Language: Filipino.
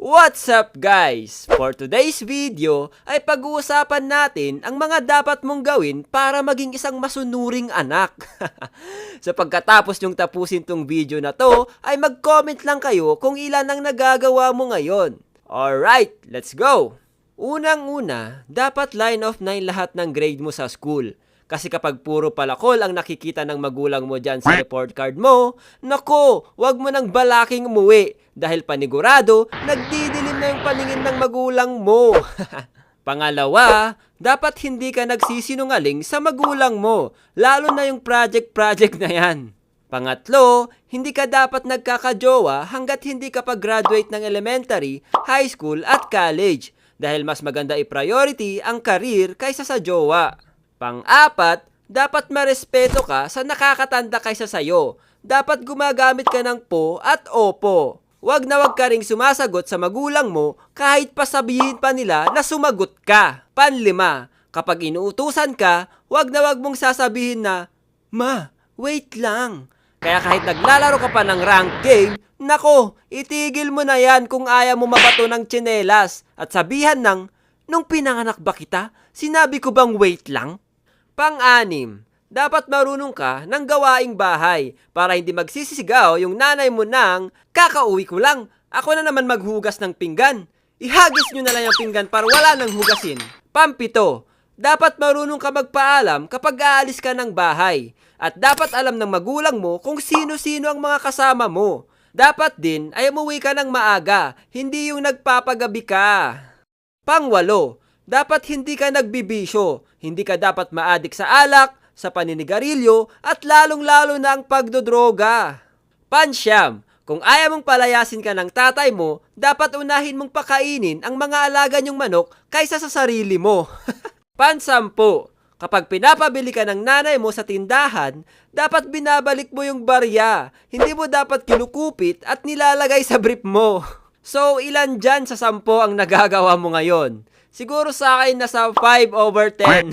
What's up guys? For today's video ay pag-uusapan natin ang mga dapat mong gawin para maging isang masunuring anak. Sa pagkatapos nyong tapusin tong video na to, ay mag-comment lang kayo kung ilan ang nagagawa mo ngayon. Alright, let's go! Unang-una, dapat line of 9 lahat ng grade mo sa school. Kasi kapag puro palakol ang nakikita ng magulang mo dyan sa report card mo, nako, wag mo nang balaking umuwi dahil panigurado, nagdidilim na yung paningin ng magulang mo. Pangalawa, dapat hindi ka nagsisinungaling sa magulang mo, lalo na yung project na yan. Pangatlo, hindi ka dapat nagkakajowa hanggat hindi ka pa-graduate ng elementary, high school at college dahil mas maganda i-priority ang career kaysa sa jowa. Pang-apat, dapat marespeto ka sa nakakatanda kaysa sayo. Dapat gumagamit ka ng po at opo. Wag na wag ka ring sumasagot sa magulang mo kahit pa sabihin pa nila na sumagot ka. Panlima, kapag inuutusan ka, wag na wag mong sasabihin na, "Ma, wait lang." Kaya kahit naglalaro ka pa ng rank game, nako, itigil mo na yan kung ayaw mo mabato ng tsinelas at sabihan ng, "Nung pinanganak ba kita, sinabi ko bang wait lang?" Pang-anim, dapat marunong ka ng gawaing bahay para hindi magsisisigaw yung nanay mo ng, "Kakauwi ko lang, ako na naman maghugas ng pinggan." Ihagis nyo na lang yung pinggan para wala nang hugasin. Pampito, dapat marunong ka magpaalam kapag aalis ka ng bahay. At dapat alam ng magulang mo kung sino-sino ang mga kasama mo. Dapat din ay umuwi ka ng maaga, hindi yung nagpapagabi ka. Pangwalo, dapat hindi ka nagbibisyo. Hindi ka dapat maadik sa alak, sa paninigarilyo, at lalong-lalo na ang pagdodroga. Pansyam, kung ayaw mong palayasin ka ng tatay mo, dapat unahin mong pakainin ang mga alaga niyong manok kaysa sa sarili mo. Pansampu, kapag pinapabili ka ng nanay mo sa tindahan, dapat binabalik mo yung barya. Hindi mo dapat kinukupit at nilalagay sa brief mo. So, ilan dyan sa 10 ang nagagawa mo ngayon? Siguro sa akin nasa 5/10.